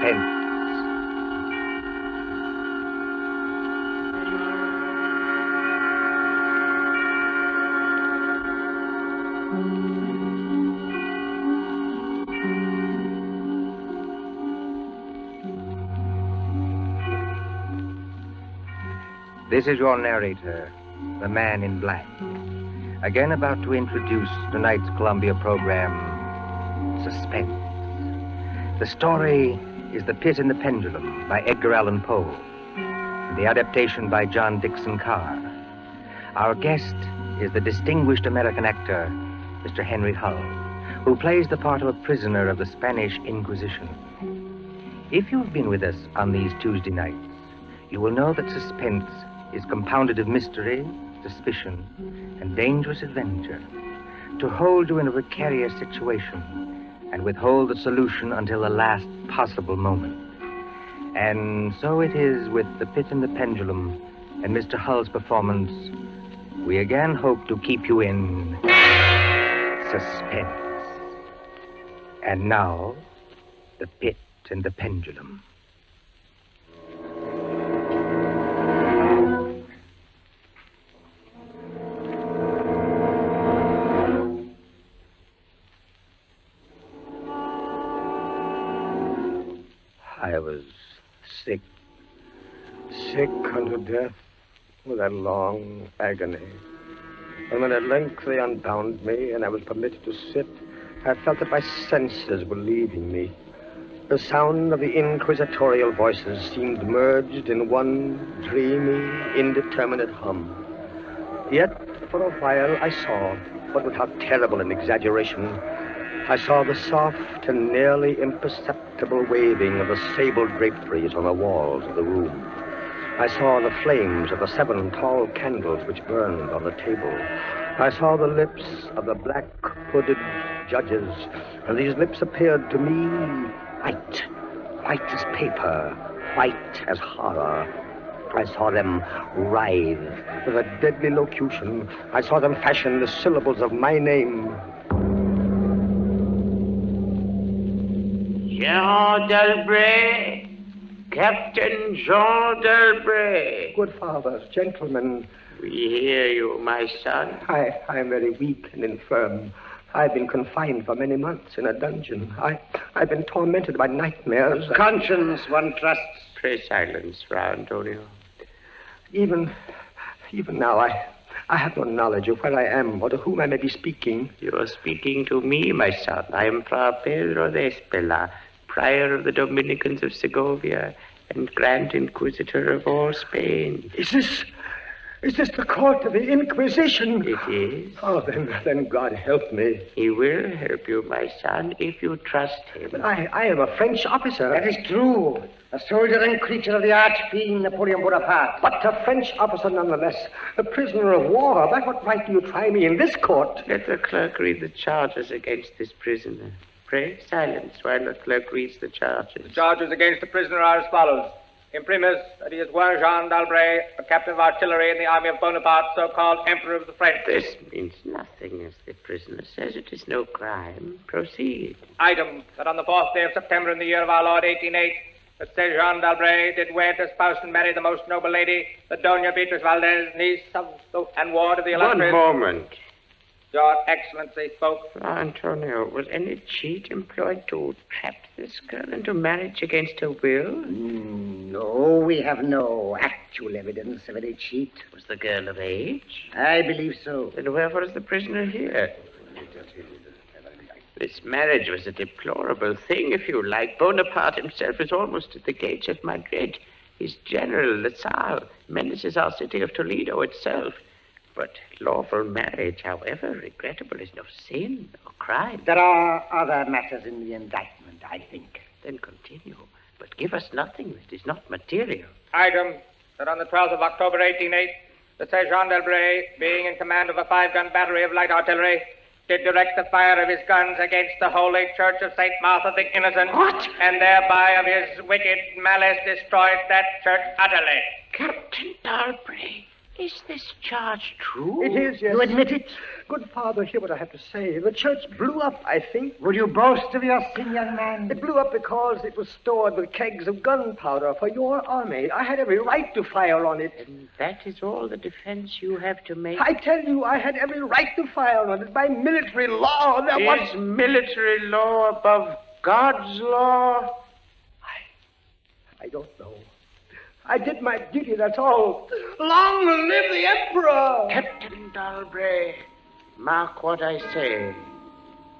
Suspense. This is your narrator, the Man in Black, again about to introduce tonight's Columbia program, Suspense. The story is The Pit and the Pendulum by Edgar Allan Poe, and the adaptation by John Dixon Carr. Our guest is the distinguished American actor, Mr. Henry Hull, who plays the part of a prisoner of the Spanish Inquisition. If you've been with us on these Tuesday nights, you will know that Suspense is compounded of mystery, suspicion, and dangerous adventure, to hold you in a precarious situation and withhold the solution until the last possible moment. And so it is with The Pit and the Pendulum and Mr. Hull's performance. We again hope to keep you in suspense. And now, The Pit and the Pendulum. I was sick unto death with that long agony. And when at length they unbound me and I was permitted to sit, I felt that my senses were leaving me. The sound of the inquisitorial voices seemed merged in one dreamy, indeterminate hum. Yet, for a while, I saw, but without terrible an exaggeration, I saw the soft and nearly imperceptible waving of the sable draperies on the walls of the room. I saw the flames of the 7 tall candles which burned on the table. I saw the lips of the black hooded judges, and these lips appeared to me white as paper, white as horror. I saw them writhe with a deadly locution. I saw them fashion the syllables of my name. Jean d'Albret, Captain Jean d'Albret. Good fathers, gentlemen. We hear you, my son. I am very weak and infirm. I've been confined for many months in a dungeon. I've been tormented by nightmares. Conscience, one trusts. Pray silence, Fra Antonio. Even now, I have no knowledge of where I am or to whom I may be speaking. You are speaking to me, my son. I am Fra Pedro de Espela, prior of the Dominicans of Segovia and Grand Inquisitor of all Spain. Is this the court of the Inquisition? It is. Oh, then God help me. He will help you, my son, if you trust him. But I am a French officer. That is true. A soldier and creature of the arch-fiend Napoleon Bonaparte. But a French officer nonetheless. A prisoner of war. By what right do you try me in this court? Let the clerk read the charges against this prisoner. Pray silence while the clerk reads the charges. The charges against the prisoner are as follows. Imprimis, that he is one Jean d'Albret, a captain of artillery in the army of Bonaparte, so-called Emperor of the French. This means nothing, as the prisoner says. It is no crime. Proceed. Item, that on the 4th day of September in the year of our Lord 1808, that said Jean d'Albret did wed, espouse, and marry the most noble lady, the Doña Beatriz Valdez, niece of and ward of the illustrious... One moment. Your Excellency spoke. Antonio, was any cheat employed to trap this girl into marriage against her will? No, we have no actual evidence of any cheat. Was the girl of age? I believe so. Then wherefore is the prisoner here? This marriage was a deplorable thing, if you like. Bonaparte himself is almost at the gates of Madrid. His general, Lasalle, menaces our city of Toledo itself. But lawful marriage, however regrettable, is no sin or crime. There are other matters in the indictment, I think. Then continue, but give us nothing that is not material. Item, that on the 12th of October 1808, the said Jean d'Albret, being in command of a 5-gun battery of light artillery, did direct the fire of his guns against the holy church of St. Martha the Innocent. What? And thereby of his wicked malice destroyed that church utterly. Captain d'Albret, Is this charge true? It is, yes. You admit it? Good Father, hear what I have to say. The church blew up, I think. Would you boast of your sin, young man? It blew up because it was stored with kegs of gunpowder for your army. I had every right to fire on it. And that is all the defense you have to make? I tell you, I had every right to fire on it. By military law, there was... Is military law above God's law? I don't know. I did my duty, that's all. Long live the Emperor! Captain Dalbray, mark what I say.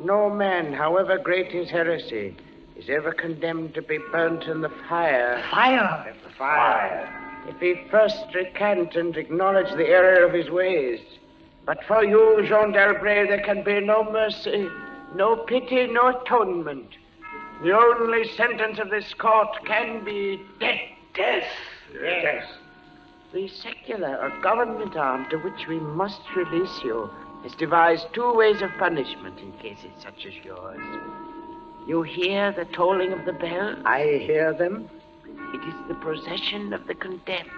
No man, however great his heresy, is ever condemned to be burnt in the fire. Fire! Fire! If he first recant and acknowledge the error of his ways. But for you, Jean Dalbray, there can be no mercy, no pity, no atonement. The only sentence of this court can be death. Death! Yes. The secular or government arm to which we must release you has devised two ways of punishment in cases such as yours. You hear the tolling of the bell? I hear them. It is the procession of the condemned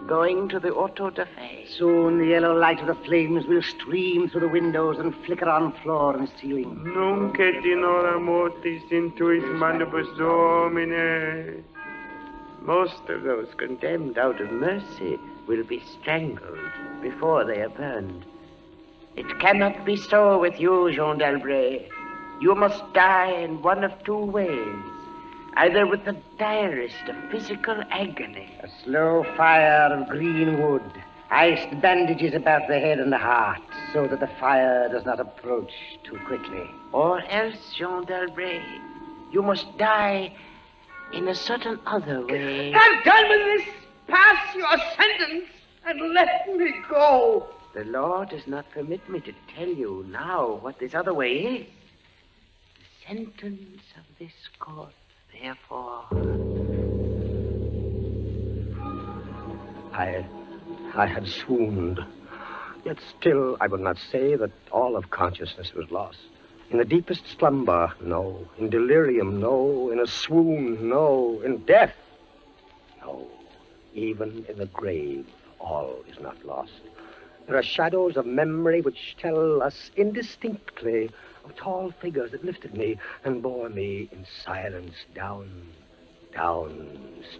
going to the auto da fe. Soon the yellow light of the flames will stream through the windows and flicker on floor and ceiling. Nunc et in hora mortis intuis manibus Domine. Most of those condemned out of mercy will be strangled before they are burned. It cannot be so with you, Jean Dalbray. You must die in one of two ways. Either with the direst of physical agony. A slow fire of green wood, iced bandages about the head and the heart, so that the fire does not approach too quickly. Or else, Jean Dalbray, you must die in a certain other way. Have done with this. Pass your sentence and let me go. The law does not permit me to tell you now what this other way is. The sentence of this court, therefore. I had swooned. Yet still I would not say that all of consciousness was lost. In the deepest slumber, no. In delirium, no. In a swoon, no. In death, no. Even in the grave, all is not lost. There are shadows of memory which tell us indistinctly of tall figures that lifted me and bore me in silence down,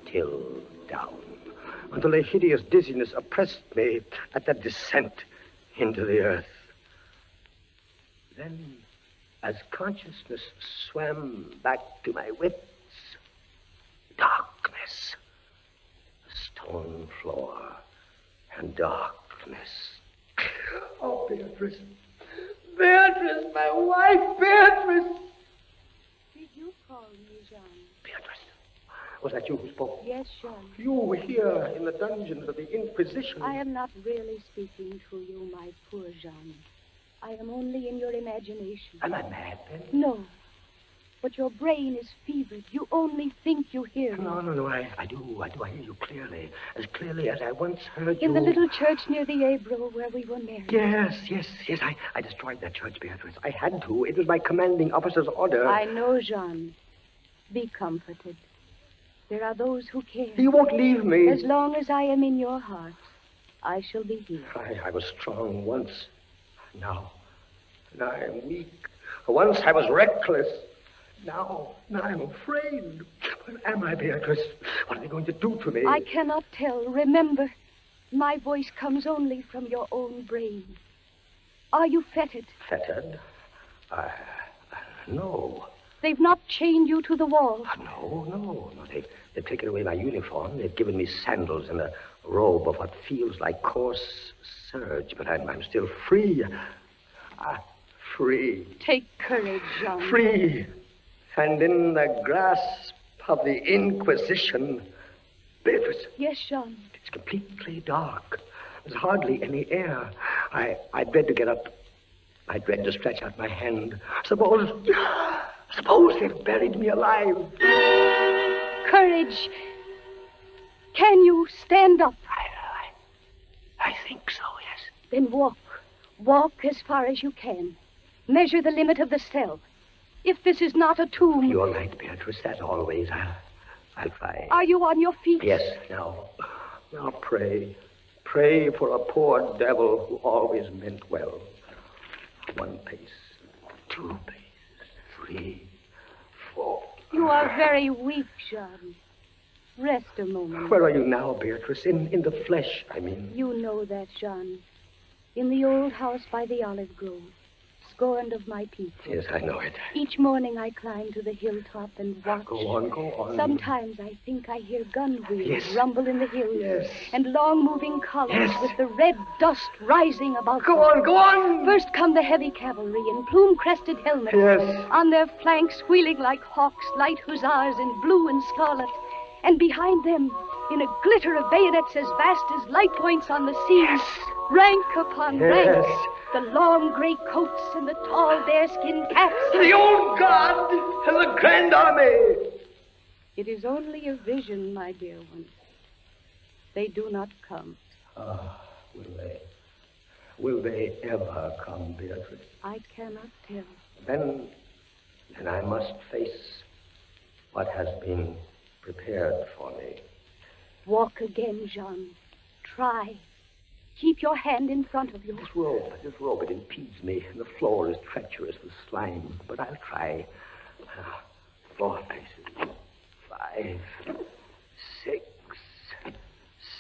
still down, until a hideous dizziness oppressed me at that descent into the earth. Then, as consciousness swam back to my wits, darkness, a stone floor, and darkness. Oh, Beatrice. Beatrice, my wife, Beatrice. Did you call me, Jean? Beatrice, was that you who spoke? Yes, Jean. You were here in the dungeons of the Inquisition. I am not really speaking to you, my poor Jean. I am only in your imagination. Am I mad, then? No. But your brain is fevered. You only think you hear me. No, I do. I hear you clearly. As clearly as I once heard you. In the little church near the Ebro where we were married. Yes. I destroyed that church, Beatrice. I had to. It was my commanding officer's order. I know, Jean. Be comforted. There are those who care. You won't leave me. As long as I am in your heart, I shall be here. I was strong once. Now I am weak. Once I was reckless. Now I'm afraid. What am I, Beatrice? What are they going to do to me? I cannot tell. Remember, my voice comes only from your own brain. Are you fettered? Fettered? No. They've not chained you to the wall. No. They've taken away my uniform. They've given me sandals and a robe of what feels like coarse serge, but I'm still free. Free. Take courage, Jean. Free. And in the grasp of the Inquisition. Beatrice. Yes, Jean. It's completely dark. There's hardly any air. I dread to get up. I dread to stretch out my hand. Suppose they've buried me alive. Courage. Can you stand up? I think so, yes. Then walk. Walk as far as you can. Measure the limit of the cell. If this is not a tomb... You're right, Beatrice. As always. I'll try. Are you on your feet? Yes, now pray. pray for a poor devil who always meant well. 1 pace, 2 paces, 3, 4. You are very weak, Jean. Rest a moment. Where are you now, Beatrice? In the flesh, I mean. You know that, Jean. In the old house by the olive grove, scorned of my people. Yes, I know it. Each morning I climb to the hilltop and watch. Go on. Sometimes I think I hear gun wheels Yes. rumble in the hills. Yes. And long moving columns Yes. with the red dust rising about Go them. on. First come the heavy cavalry in plume-crested helmets. Yes. On their flanks, wheeling like hawks, light hussars in blue and scarlet. And behind them, in a glitter of bayonets as vast as light points on the sea, rank upon rank, the long gray coats and the tall bearskin caps. The old guard and the grand army. It is only a vision, my dear one. They do not come. Ah, will they? Will they ever come, Beatrice? I cannot tell. Then I must face what has been prepared for me. Walk again, Jean. Try. Keep your hand in front of you. This rope, it impedes me, and the floor is treacherous with slime. But I'll try. 4 paces. 5, 6,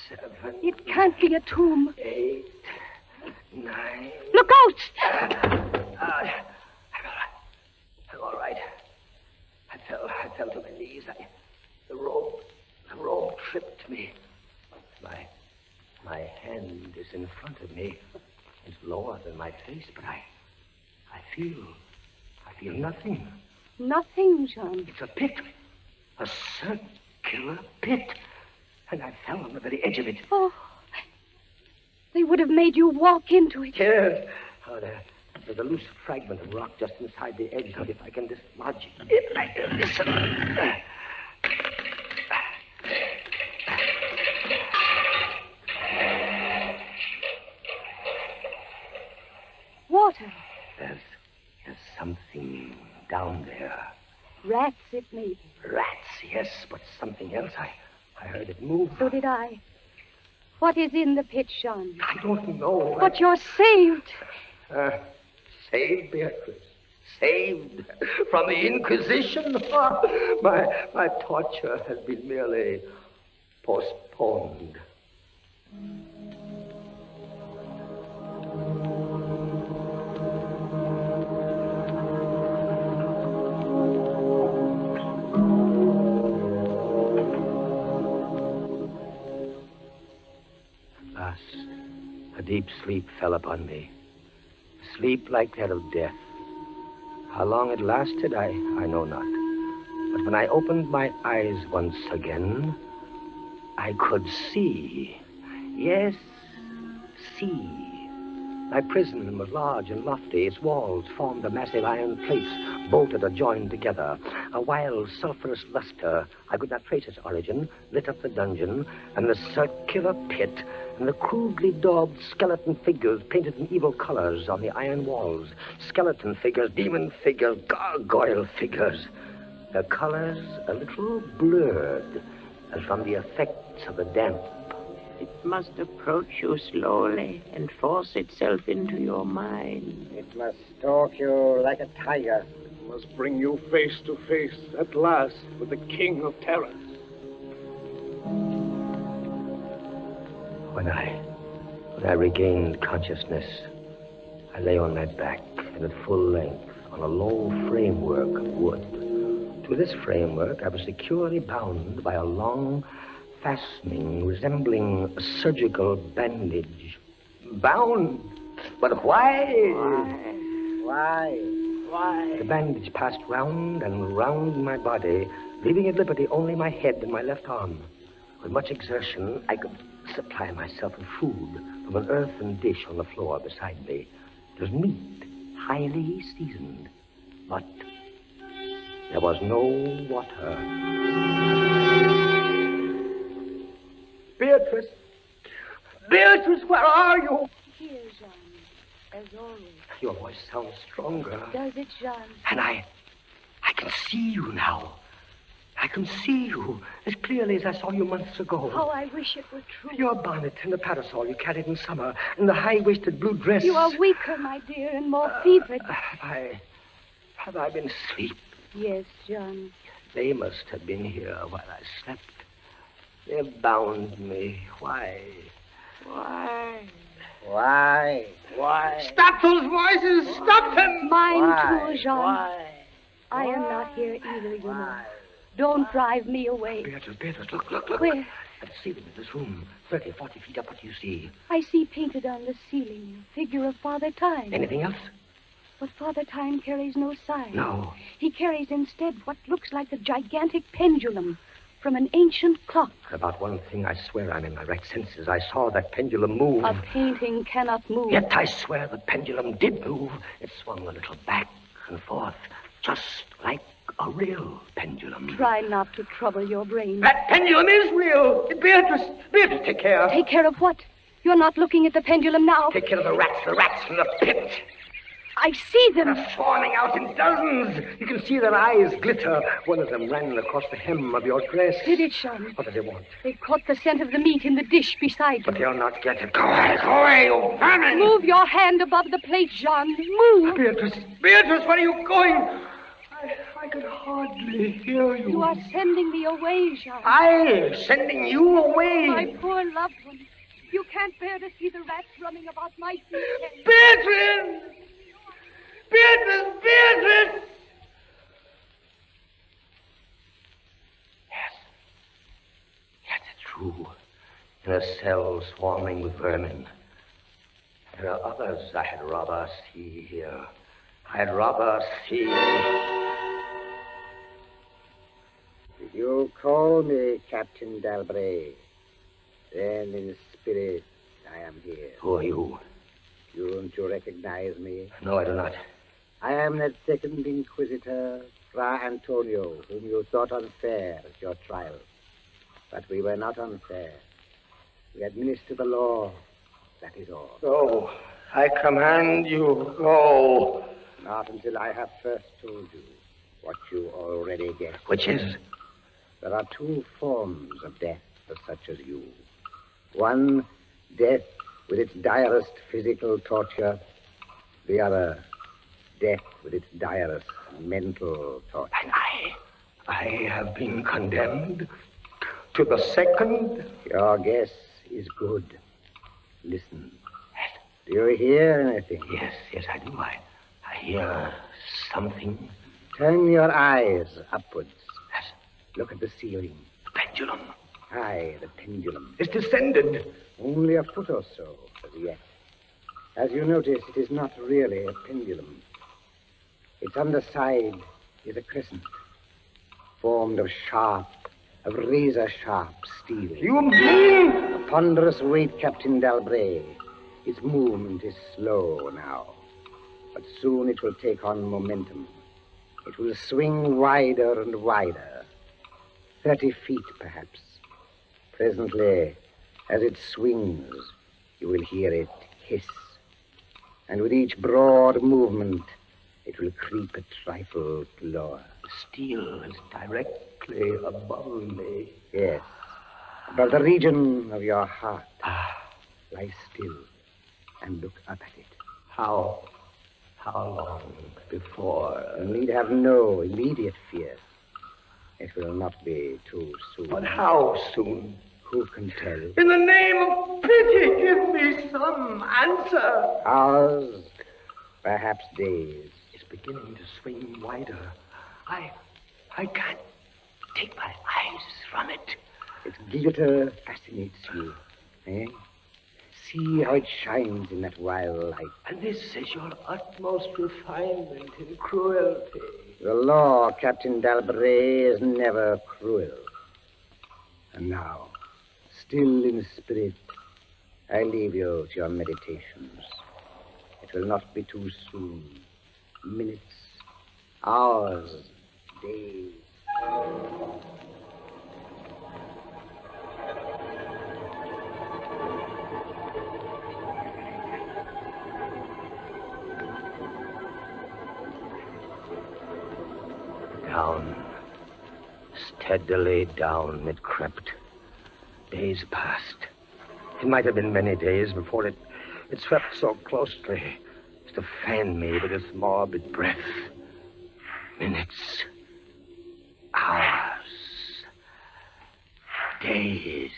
7. It can't be a tomb. 8, 9. Look out! I'm all right. I fell to my knees. The rope tripped me. My hand is in front of me. It's lower than my face, but I feel nothing. Nothing, Jean. It's a pit. A circular pit. And I fell on the very edge of it. Oh, they would have made you walk into it. Yes. Oh, there's a loose fragment of rock just inside the edge. Now, if I can dislodge it, listen. Water. There's something down there. Rats, it may be. Rats, yes, but something else. I heard it move. So did I. What is in the pit, Jean? I don't know. But you're saved. Saved, Beatrice. Saved from the Inquisition. My torture has been merely postponed. A deep sleep fell upon me. Sleep like that of death. How long it lasted, I know not. But when I opened my eyes once again, I could see. Yes, see. My prison was large and lofty. Its walls formed of massive iron plates, bolted or joined together. A wild, sulphurous luster, I could not trace its origin, lit up the dungeon, and the circular pit, and the crudely daubed skeleton figures painted in evil colors on the iron walls. Skeleton figures, demon figures, gargoyle figures. Their colors a little blurred, as from the effects of the damp. It must approach you slowly and force itself into your mind. It must stalk you like a tiger. It must bring you face to face at last with the King of Terror. When I regained consciousness, I lay on my back and at full length on a low framework of wood. To this framework, I was securely bound by a long fastening resembling a surgical bandage. Bound? But why? Why? The bandage passed round and round my body, leaving at liberty only my head and my left arm. With much exertion, I could supply myself with food from an earthen dish on the floor beside me. It was meat, highly seasoned, but there was no water. Beatrice! Beatrice, where are you? Here, Jean, as always. Your voice sounds stronger. Does it, Jean? And I can see you now. I can see you as clearly as I saw you months ago. How I wish it were true. Your bonnet and the parasol you carried in summer, and the high-waisted blue dress. You are weaker, my dear, and more fevered. Have I been asleep? Yes, John. They must have been here while I slept. They bound me. Why? Stop those voices! Stop them! Mine too, Jean. I am not here either, you know. Don't drive me away. Beatrice, look. Where? At the ceiling of this room, 30, 40 feet up. What do you see? I see painted on the ceiling a figure of Father Time. Anything else? But Father Time carries no sign. No. He carries instead what looks like a gigantic pendulum from an ancient clock. About one thing, I swear I'm in my right senses. I saw that pendulum move. A painting cannot move. Yet I swear the pendulum did move. It swung a little back and forth, just like a real pendulum. Try not to trouble your brain. That pendulum is real. Beatrice, take care. Take care of what? You're not looking at the pendulum now. Take care of the rats from the pit. I see them. They're swarming out in dozens. You can see their eyes glitter. One of them ran across the hem of your dress. Did it, Sean? What did they want? They caught the scent of the meat in the dish beside But you. they'll not get it. Go away, you vermin! Move your hand above the plate, Jean. Move. Beatrice, where are you going? I can hardly hear you. You are sending me away, Jean. I'm sending you away. My poor loved one. You can't bear to see the rats running about my feet. Beatrice! Beatrice! Yes, it's true. In a cell swarming with vermin. There are others I had rather see here. I'd rather see. Did you call me Captain Dalbray? Then in spirit I am here. Who are you? Don't you recognize me? No, I do not. I am that second Inquisitor, Fra Antonio, whom you thought unfair at your trial. But we were not unfair. We administer the law. That is all. Go. I command you, go. Not until I have first told you what you already guessed. Which is? There are two forms of death for such as you. One, death with its direst physical torture. The other, death with its direst mental torture. And I have been condemned to the second. Your guess is good. Listen. Do you hear anything? Yes, I do. I hear something. Turn your eyes upwards. Look at the ceiling. The pendulum. Aye, the pendulum. It's descended. Only a foot or so as yet. As you notice, it is not really a pendulum. Its underside is a crescent, formed of razor-sharp steel. You mean? A ponderous weight, Captain Dalbray. Its movement is slow now, but soon it will take on momentum. It will swing wider and wider, 30 feet perhaps. Presently, as it swings, you will hear it hiss. And with each broad movement, it will creep a trifle lower. The steel is directly above me. Yes, above the region of your heart. Lie still and look up at it. How long before? You need have no immediate fear. It will not be too soon. But how soon? Who can tell? In the name of pity, give me some answer. Hours, perhaps days. It's beginning to swing wider. I can't take my eyes from it. Its glitter fascinates you, eh? See how it shines in that wild light. And this is your utmost refinement in cruelty. The law, Captain Dalbray, is never cruel. And now, still in spirit, I leave you to your meditations. It will not be too soon. Minutes, hours, days. Steadily down it crept. Days passed. It might have been many days before it swept so closely as to fan me with its morbid breath. Minutes. Hours. Days.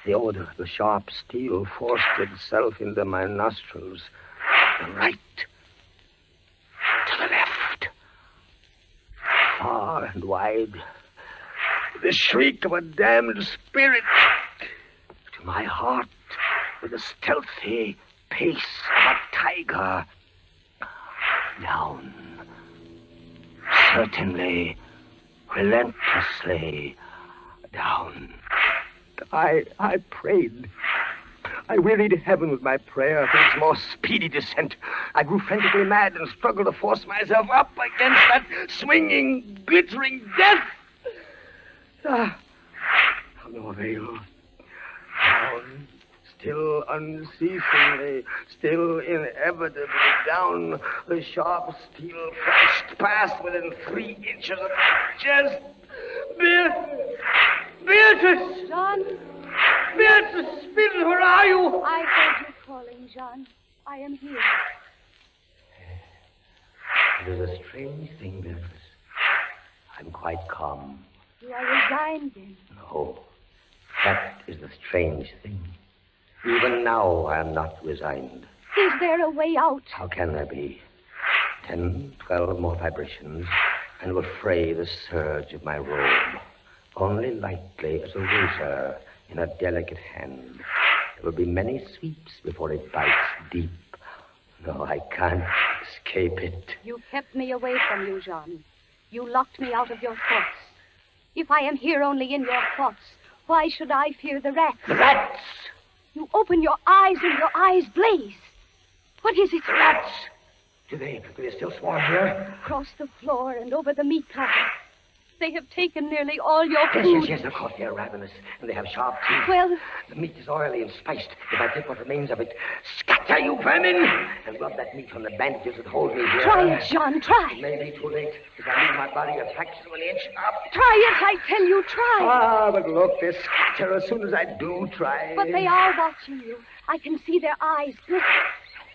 The odor of the sharp steel forced itself into my nostrils. To the right. To the left. Far and wide. The shriek of a damned spirit. To my heart, with the stealthy pace of a tiger. Down. Certainly, relentlessly down. I prayed. I wearied heaven with my prayer for its more speedy descent. I grew frantically mad and struggled to force myself up against that swinging, glittering death. No avail. Down, still unceasingly, still inevitably down, the sharp steel flashed past within 3 inches of my chest. Beatrice! John? Beatrice, Beatrice, where are you? I heard you calling, John. I am here. It is a strange thing, Beatrice. I'm quite calm. You are resigned, then? No, that is the strange thing. Even now, I am not resigned. Is there a way out? How can there be? 10, 12 more vibrations, and will fray the serge of my robe. Only lightly as a razor in a delicate hand. There will be many sweeps before it bites deep. No, I can't escape it. You kept me away from you, John. You locked me out of your thoughts. If I am here only in your thoughts, why should I fear the rats? The rats! You open your eyes and your eyes blaze. What is it? The rats! Do they still swarm here? Across the floor and over the meat platter. They have taken nearly all your food. Yes, of course, they're ravenous, and they have sharp teeth. Well... The meat is oily and spiced. If I take what remains of it, scatter, you vermin! And rub that meat on the bandages that hold me here. Try it, John, try. It may be too late. If I move my body a fraction of an inch up. Try it, I tell you, try. Ah, but look, they scatter as soon as I do try. But they are watching you. I can see their eyes glitter.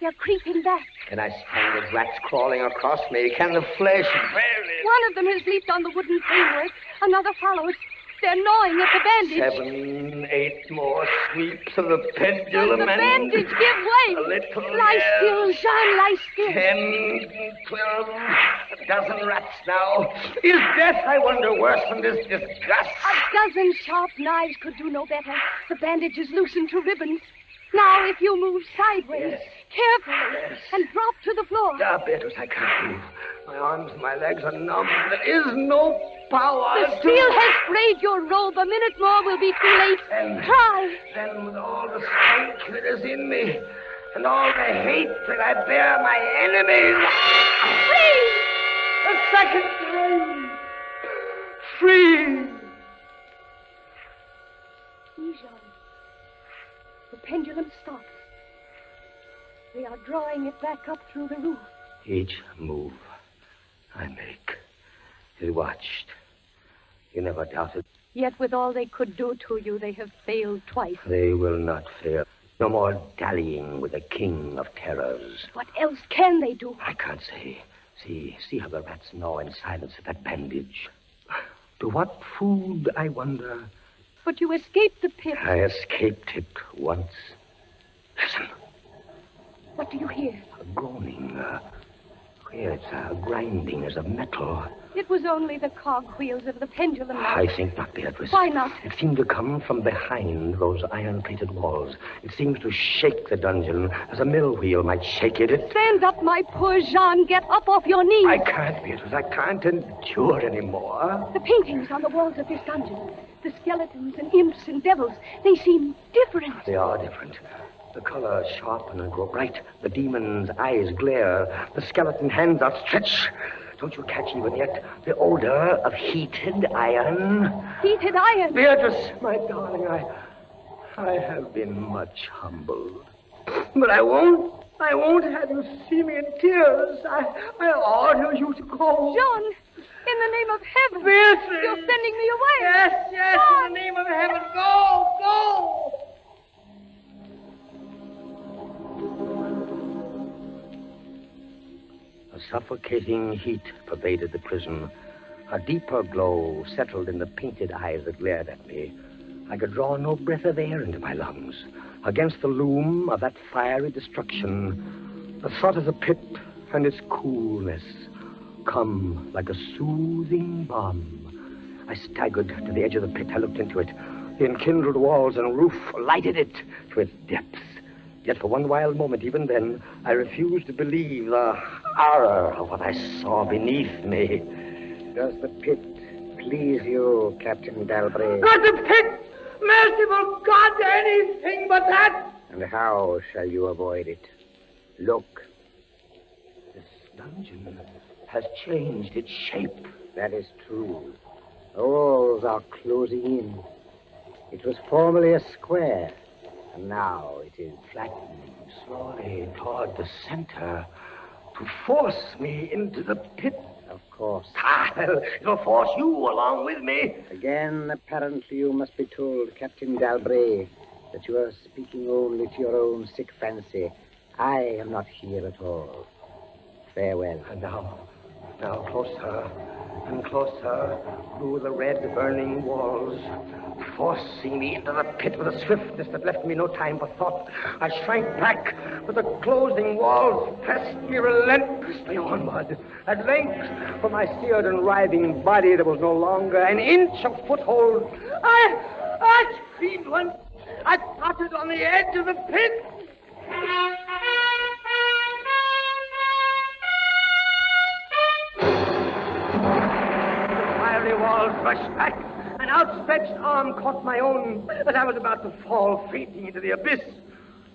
They're creeping back. Can I stand the rats crawling across me? Can the flesh barely... One of them has leaped on the wooden framework. Another follows. They're gnawing at the bandage. 7, 8 more sweeps of the pendulum. The bandage give way. A little lie still, Jean, lie still. 10, 12, a dozen rats now. Is death, I wonder, worse than this disgust? A dozen sharp knives could do no better. The bandage is loosened to ribbons. Now, if you move sideways, carefully, and drop to the floor. Beatrice, I can't move. My arms and my legs are numb. There is no power. The steel has frayed your robe. A minute more will be too late. Try. Then, with all the strength that is in me, and all the hate that I bear my enemies... Free! A second time. Free! Jean. The pendulum stops. They are drawing it back up through the roof. Each move I make is watched. You never doubted. Yet with all they could do to you, they have failed twice. They will not fail. No more dallying with the king of terrors. What else can they do? I can't say. See how the rats gnaw in silence at that bandage. To what food, I wonder? But you escaped the pit. I escaped it once. Listen. What do you hear? A groaning. It's a grinding as of metal. It was only the cogwheels of the pendulum. I think not, Beatrice. Why not? It seemed to come from behind those iron-plated walls. It seemed to shake the dungeon as a mill wheel might shake it. Stand up, my poor Jean. Get up off your knees. I can't, Beatrice. I can't endure anymore. The paintings on the walls of this dungeon, the skeletons and imps and devils, they seem different. They are different. The colors sharpen and grow bright. The demon's eyes glare. The skeleton hands outstretch. Don't you catch even yet the odor of heated iron? Heated iron? Beatrice, my darling, I have been much humbled. But I won't have you see me in tears. I order you to go. Jean! In the name of heaven. Beatrice! You're sending me away. Yes, God. in the name of heaven. Go! A suffocating heat pervaded the prison. A deeper glow settled in the painted eyes that glared at me. I could draw no breath of air into my lungs. Against the loom of that fiery destruction, the thought of the pit and its coolness come like a soothing balm. I staggered to the edge of the pit. I looked into it. The enkindled walls and roof lighted it to its depths. Yet for one wild moment, even then, I refused to believe the horror of what I saw beneath me. Does the pit please you, Captain Dalbray? Not the pit! Merciful God, anything but that! And how shall you avoid it? Look. This dungeon has changed its shape. That is true. The walls are closing in. It was formerly a square, and now it is Flattening slowly toward the center to force me into the pit. Of course. It'll force you along with me. Again, apparently you must be told, Captain Dalbray, that you are speaking only to your own sick fancy. I am not here at all. Farewell. And now closer and closer through the red burning walls, forcing me into the pit with a swiftness that left me no time for thought. I shrank back, but the closing walls pressed me relentlessly onward. At length, for my seared and writhing body, there was no longer an inch of foothold. I screamed once. I tottered on the edge of the pit. The walls rushed back. An outstretched arm caught my own as I was about to fall fainting into the abyss.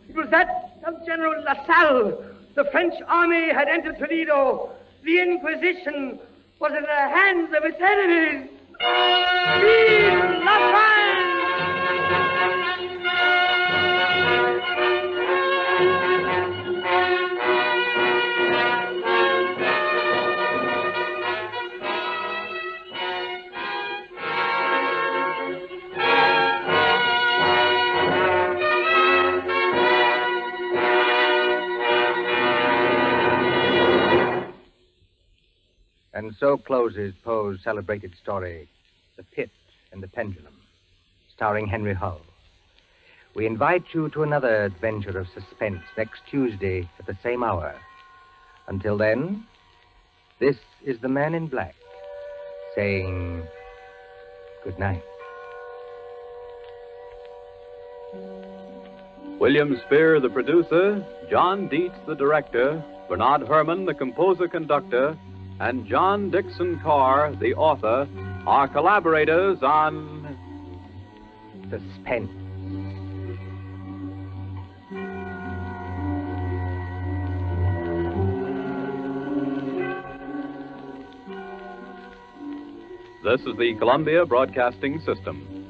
It was that of General LaSalle. The French army had entered Toledo. The Inquisition was in the hands of its enemies. Vive la France! And so closes Poe's celebrated story, The Pit and the Pendulum, starring Henry Hull. We invite you to another adventure of suspense next Tuesday at the same hour. Until then, this is the Man in Black saying good night. William Spear, the producer, John Dietz, the director, Bernard Herrmann, the composer-conductor, and John Dixon Carr, the author, are collaborators on Suspense. This is the Columbia Broadcasting System.